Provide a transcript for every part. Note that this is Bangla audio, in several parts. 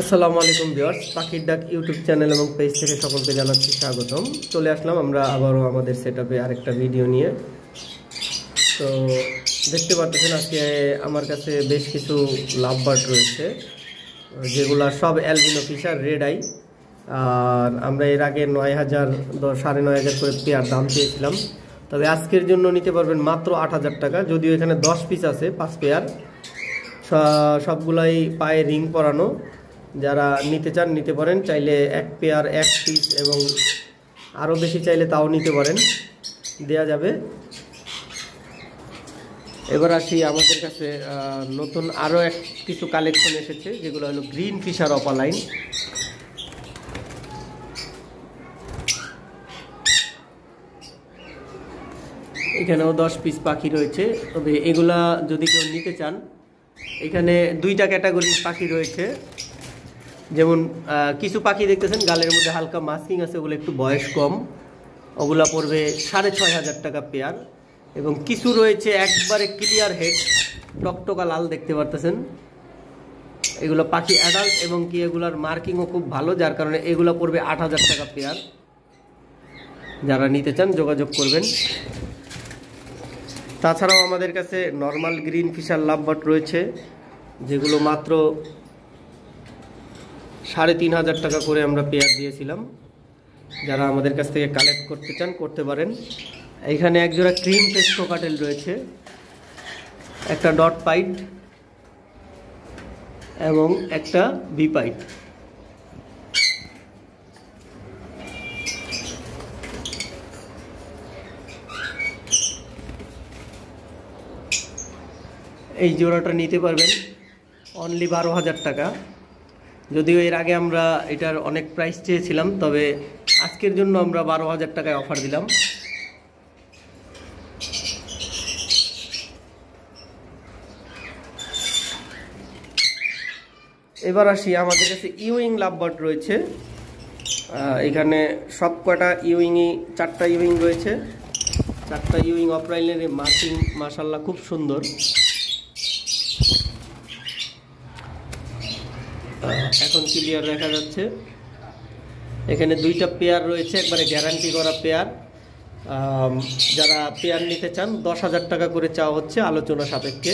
আসসালামু আলাইকুম ভিউয়ার্স, পাখির ডাক ইউটিউব চ্যানেল এবং পেজ থেকে সকলকে জানাচ্ছি স্বাগতম। চলে আসলাম আমরা আবারও আমাদের সেটআপে আরেকটা ভিডিও নিয়ে। তো দেখতে পাচ্ছেন আজকে আমার কাছে বেশ কিছু লাভ বার্ড রয়েছে, যেগুলো সব অ্যালবিনো ফিশার রেড আই। আর আমরা এর আগে 9,000 9,500 করে পেয়ার দাম চেয়েছিলাম, তবে আজকের জন্য নিতে পারবেন মাত্র 8,000 টাকা। যদিও এখানে 10 পিস আছে, 5 পেয়ার, সবগুলাই পায়ে রিং পরানো। যারা নিতে চান নিতে পারেন, চাইলে এক পেয়ার এক পিস এবং আরও বেশি চাইলে তাও নিতে পারেন, দেয়া যাবে। এবার আসি, আমাদের কাছে নতুন আরও কিছু কালেকশন এসেছে, যেগুলো হলো গ্রিন ফিশার অপালাইন। এখানেও 10 পিস পাখি রয়েছে, তবে এগুলা যদি কেউ নিতে চান, এখানে দুইটা ক্যাটাগরির পাখি রয়েছে। যেমন কিছু পাখি দেখতেছেন গালের মধ্যে হালকা মাস্কিং আছে, ওগুলো একটু বয়স কম, ওগুলা পড়বে 6,500 টাকা পেয়ার। এবং কিছু রয়েছে একবারে ক্লিয়ার হেড, টকটকা লাল দেখতে পারতেছেন, এগুলো পাখি অ্যাডাল্ট এবং কি এগুলার মার্কিংও খুব ভালো, যার কারণে এগুলো পড়বে 8,000 টাকা পেয়ার। যারা নিতে চান যোগাযোগ করবেন। তাছাড়াও আমাদের কাছে নর্মাল গ্রিন ফিশার লাভবার্ড রয়েছে, যেগুলো মাত্র 3,500 টাকা করে আমরা পেয়ার দিয়েছিলাম। যারা আমাদের কাছ থেকে কালেক্ট করতে চান করতে পারেন। এইখানে একজোড়া ক্রিম ফেস কোকাটেল রয়েছে, একটা ডট পাইট এবং একটা বি পাইট। এই জোড়াটা নিতে পারবেন অনলি 12,000 টাকা। যদিও এর আগে আমরা এটার অনেক প্রাইস চেয়েছিলাম, তবে আজকের জন্য আমরা 12,000 টাকায় অফার দিলাম। এবার আসি, আমাদের কাছে ইউইং লাভবার্ড রয়েছে। এখানে সব কটা ইউইংই 4টা ইউইং রয়েছে। 4টা ইউইং অফলাইনের মার্কিং মাশাআল্লাহ খুব সুন্দর। এখন ক্লিয়ার দেখা যাচ্ছে। এখানে 2টা পেয়ার রয়েছে, একবারে গ্যারান্টি করা পেয়ার। যারা পেয়ার নিতে চান 10,000 টাকা করে চাওয়া হচ্ছে, আলোচনা সাপেক্ষে।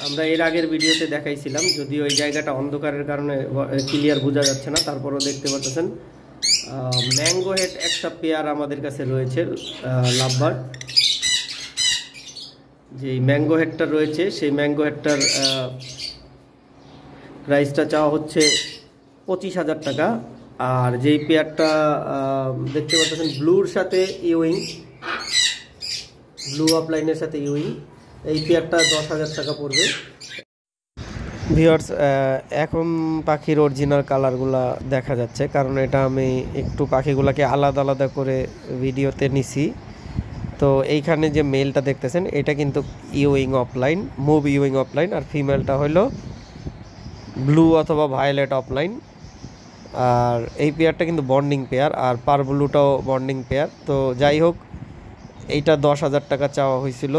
আমরা এর আগের ভিডিওতে দেখাইছিলাম, যদিও এই জায়গাটা অন্ধকারের কারণে ক্লিয়ার বোঝা যাচ্ছে না, তারপরও দেখতে পাচ্ছেন। ম্যাঙ্গো হেড একটা পেয়ার আমাদের কাছে রয়েছে লাভবার্ড। যে ম্যাঙ্গো হেডটা রয়েছে, সেই ম্যাঙ্গো হেডটার প্রাইসটা চাওয়া হচ্ছে 25,000 টাকা। আর যেই পেয়ারটা দেখতে পাচ্ছেন ব্লুর সাথে ইউইং, ব্লু অফলাইনের সাথে ইউইং, এই পেয়ারটা 10,000 টাকা পড়বে। ভিউয়ার্স, এখন পাখির অরিজিনাল কালারগুলা দেখা যাচ্ছে, কারণ এটা আমি একটু পাখিগুলাকে আলাদা আলাদা করে ভিডিওতে নিছি। তো এইখানে যে মেলটা দেখতেছেন, এটা কিন্তু ইউইং অফলাইন, মুভ ইউইং অফলাইন, আর ফিমেলটা হলো ব্লু অথবা ভায়োলেট অফলাইন। আর এই পেয়ারটা কিন্তু বন্ডিং পেয়ার, আর পার ব্লুটাও বন্ডিং পেয়ার। তো যাই হোক, এইটা 10,000 টাকা চাওয়া হয়েছিল,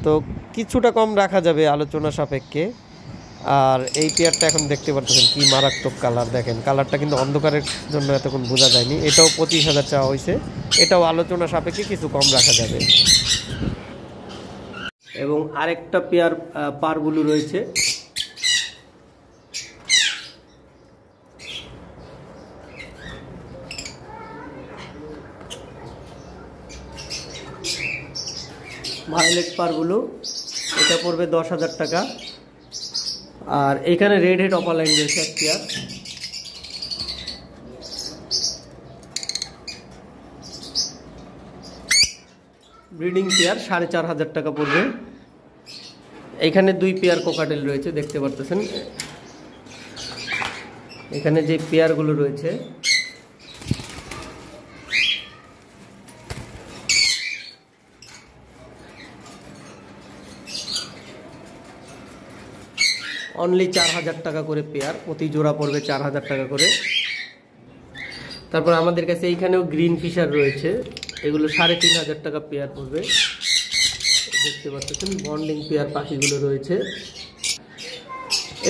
তো কিছুটা কম রাখা যাবে আলোচনা সাপেক্ষে। আর এই পেয়ারটা এখন দেখতে পাচ্ছেন কি মারাত্মক কালার, দেখেন কালারটা কিন্তু অন্ধকারের জন্য এতক্ষণ বোঝা যায়নি। এটাও 25,000 চাওয়া হয়েছে, এটাও আলোচনা সাপেক্ষে কিছু কম রাখা যাবে। এবং আরেকটা পেয়ার পার ব্লু রয়েছে, ভায়োলেট পার ব্লু, এটা পড়বে 10,000 টাকা। আর এখানে রেড হেড অপালাইন রয়েছে এক পেয়ার, ব্রিডিং পেয়ার, 4,500 টাকা পড়বে। এখানে 2 পেয়ার কোকাটেল রয়েছে, দেখতে পারতেছেন। এখানে যে পেয়ারগুলো রয়েছে, অনলি 4,000 টাকা করে পেয়ার, প্রতি জোড়া পড়বে 4,000 টাকা করে। তারপর আমাদের কাছে এইখানেও গ্রিন ফিশার রয়েছে, এগুলো 3,500 টাকা পেয়ার পড়বে। দেখতে পাচ্ছেন বন্ডিং পেয়ার পাখিগুলো রয়েছে।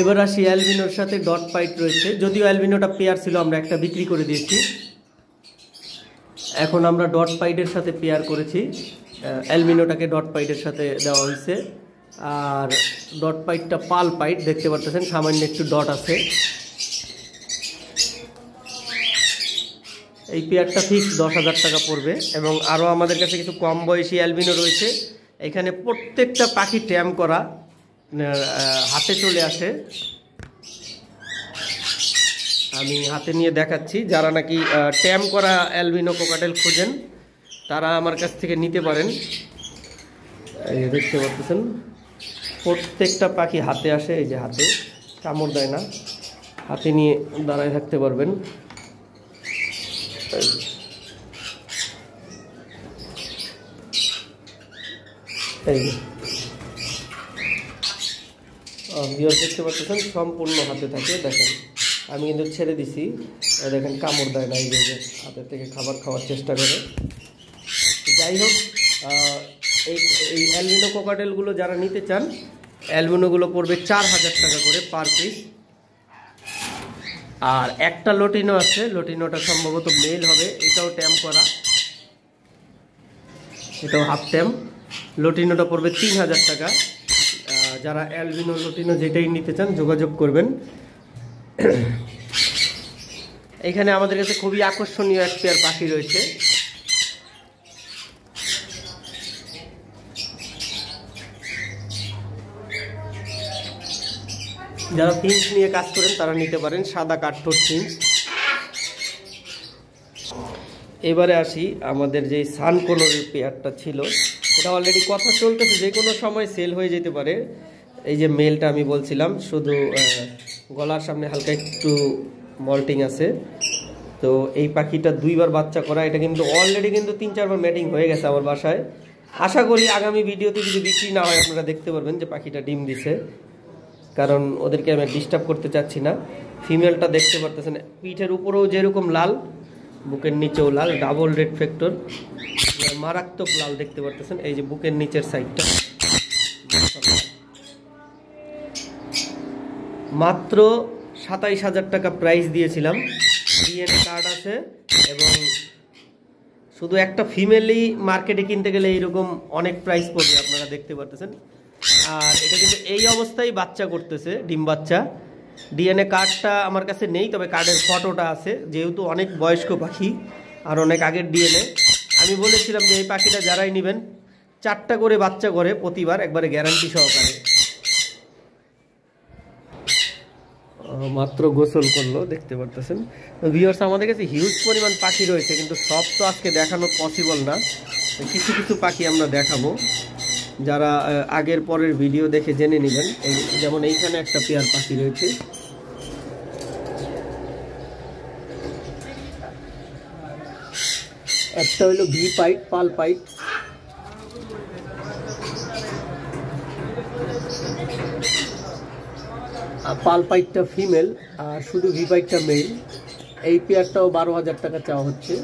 এবার আসি অ্যালবিনোর সাথে ডট পাইট রয়েছে, যদিও অ্যালবিনোটা পেয়ার ছিল আমরা একটা বিক্রি করে দিয়েছি। এখন আমরা ডট পাইটের সাথে পেয়ার করেছি, অ্যালবিনোটাকে ডট পাইটের সাথে দেওয়া হয়েছে। আর ডট পাইটটা পাল পাইট, দেখতে পারতেছেন সামান্য একটু ডট আছে। এই পেয়ারটা ফিক্স 10,000 টাকা পড়বে। এবং আরও আমাদের কাছে কিছু কম বয়সী অ্যালবিনো রয়েছে। এখানে প্রত্যেকটা পাখি ট্যাম করা, হাতে চলে আসে। আমি হাতে নিয়ে দেখাচ্ছি, যারা নাকি ট্যাম করা অ্যালবিনো কোকাটেল খোঁজেন তারা আমার কাছ থেকে নিতে পারেন। এই দেখতে পাচ্ছেন প্রত্যেকটা পাখি হাতে আসে, এই যে হাতে কামড় দেয় না, হাতে নিয়ে দাঁড়ায় থাকতে পারবেন। এই দেখতে পাচ্ছেন সম্পূর্ণ হাতে থাকে। দেখেন আমি কিন্তু ছেড়ে দিছি, দেখেন কামড় দেয় না, এই যে হাতের থেকে খাবার খাওয়ার চেষ্টা করে। যাই হোক, এই অ্যালবিনো কোকাটেলগুলো যারা নিতে চান, অ্যালবিনোগুলো পড়বে 4,000 টাকা করে পার পিস। আর একটা লটিনো আছে, লটিনোটা সম্ভবত মেল হবে, এটাও ট্যাম করা, এটাও হাফ ট্যাম। লটিনোটা পড়বে 3,000 টাকা। যারা অ্যালবিনো লটিনো যেটাই নিতে চান যোগাযোগ করবেন। এখানে আমাদের কাছে খুবই আকর্ষণীয় এক পেয়ার পাখি রয়েছে। যারা ফিঞ্চ নিয়ে কাজ করেন তারা নিতে পারেন, সাদা কাঠঠোঁট ফিঞ্চ। এবারে আসি আমাদের যে সানকোনোর পেয়ারটা ছিল, এটা অলরেডি কথা চলতেছে, যে কোনো সময় সেল হয়ে যেতে পারে। এই যে মেলটা আমি বলছিলাম, শুধু গলার সামনে হালকা একটু মল্টিং আছে। তো এই পাখিটা 2বার বাচ্চা করা, এটা কিন্তু অলরেডি কিন্তু 3-4বার ম্যাটিং হয়ে গেছে আমার বাসায়। আশা করি আগামী ভিডিওতে যদি বিক্রি না হয় আপনারা দেখতে পারবেন যে পাখিটা ডিম দিছে, কারণ ওদেরকে আমি ডিস্টার্ব করতে চাচ্ছি না। ফিমেলটা দেখতে পারতেছেন পিঠের উপরেও যেরকম লাল, বুকের নিচেও লাল, ডাবল রেড ফ্যাক্টর, মারাত্মক লাল দেখতে পারতেছেন। এই যে বুকের নিচের সাইডটা মাত্র 27,000 টাকা প্রাইস দিয়েছিলাম। ডিএনএ কার্ড আছে এবং শুধু একটা ফিমেলই মার্কেটে কিনতে গেলে এইরকম অনেক প্রাইস পড়বে, আপনারা দেখতে পারতেছেন। আর এটা কিন্তু এই অবস্থায় বাচ্চা করতেছে, ডিম বাচ্চা। ডিএনএ কার্ডটা আমার কাছে নেই, তবে কার্ডের ফটোটা আছে, যেহেতু অনেক বয়স্ক পাখি আর অনেক আগের ডিএনএ। আমি বলেছিলাম যে এই পাখিটা যারাই নেবেন 4টা করে বাচ্চা করে প্রতিবার, একবারে গ্যারান্টি সহকারে। মাত্র গোসল করলো, দেখতে পারতেছেন। ভিউয়ার্স, আমাদের কাছে হিউজ পরিমাণ পাখি রয়েছে, কিন্তু সব তো আজকে দেখানো পসিবল না। কিছু কিছু পাখি আমরা দেখাবো, যারা আগের পরের ভিডিও দেখে জেনে নেবেন। যেমন এইখানে একটা পেয়ার পাখি রয়েছে, একটা হলো ভি পাইট, পাল পাইট। পাল পাইটটা ফিমেল আর শুধু ভি পাইটটা মেল। এই পেয়ারটাও 12,000 টাকা চাওয়া হচ্ছে।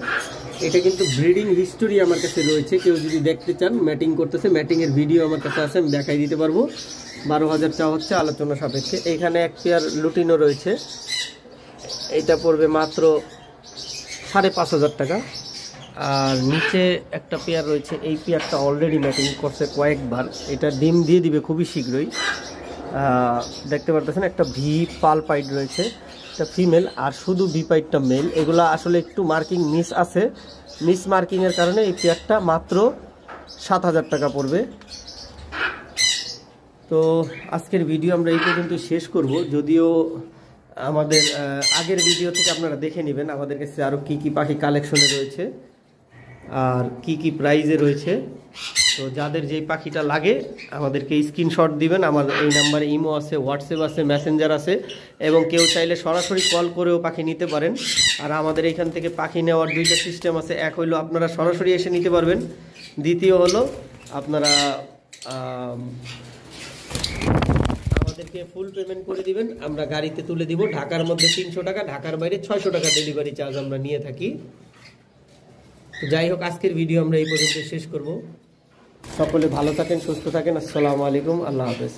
এটা কিন্তু ব্রিডিং হিস্টোরি আমার কাছে রয়েছে, কেউ যদি দেখতে চান, ম্যাটিং করতেছে, ম্যাটিংয়ের ভিডিও আমার কাছে আছে, আমি দেখাই দিতে পারবো। 12,000 চাওয়া হচ্ছে আলোচনা সাপেক্ষে। এইখানে এক পেয়ার লুটিনো রয়েছে, এইটা পড়বে মাত্র 5,500 টাকা। আর নিচে একটা পেয়ার রয়েছে, এই পেয়ারটা অলরেডি ম্যাটিং করছে কয়েকবার, এটা ডিম দিয়ে দিবে খুবই শীঘ্রই। দেখতে পারতেছেন একটা ভি পাল পাইট রয়েছে, একটা ফিমেল, আর শুধু ভি পাইটটা মেল। এগুলা আসলে একটু মার্কিং মিস আছে, মিস মার্কিংয়ের কারণে এই পেয়ারটা মাত্র 7,000 টাকা পড়বে। তো আজকের ভিডিও আমরা এই পর্যন্ত শেষ করব। যদিও আমাদের আগের ভিডিও থেকে আপনারা দেখে নেবেন আমাদের কাছে আরও কী কী পাখি কালেকশনে রয়েছে আর কি কি প্রাইজে রয়েছে। তো যাদের যেই পাখিটা লাগে আমাদেরকে স্ক্রিনশট দিবেন। আমার এই নাম্বারে ইমো আছে, হোয়াটসঅ্যাপ আছে, মেসেঞ্জার আছে, এবং কেউ চাইলে সরাসরি কল করেও পাখি নিতে পারেন। আর আমাদের এইখান থেকে পাখি নেওয়ার 2টা সিস্টেম আছে, এক হলো আপনারা সরাসরি এসে নিতে পারবেন, দ্বিতীয় হলো আপনারা আমাদেরকে ফুল পেমেন্ট করে দিবেন, আমরা গাড়িতে তুলে দিব। ঢাকার মধ্যে 300 টাকা, ঢাকার বাইরে 600 টাকা ডেলিভারি চার্জ আমরা নিয়ে থাকি। যাই হোক, আজকের ভিডিও আমরা এই পর্যন্ত শেষ করব। সকলে ভালো থাকেন, সুস্থ থাকেন। আসসালামু আলাইকুম, আল্লাহ হাফেজ।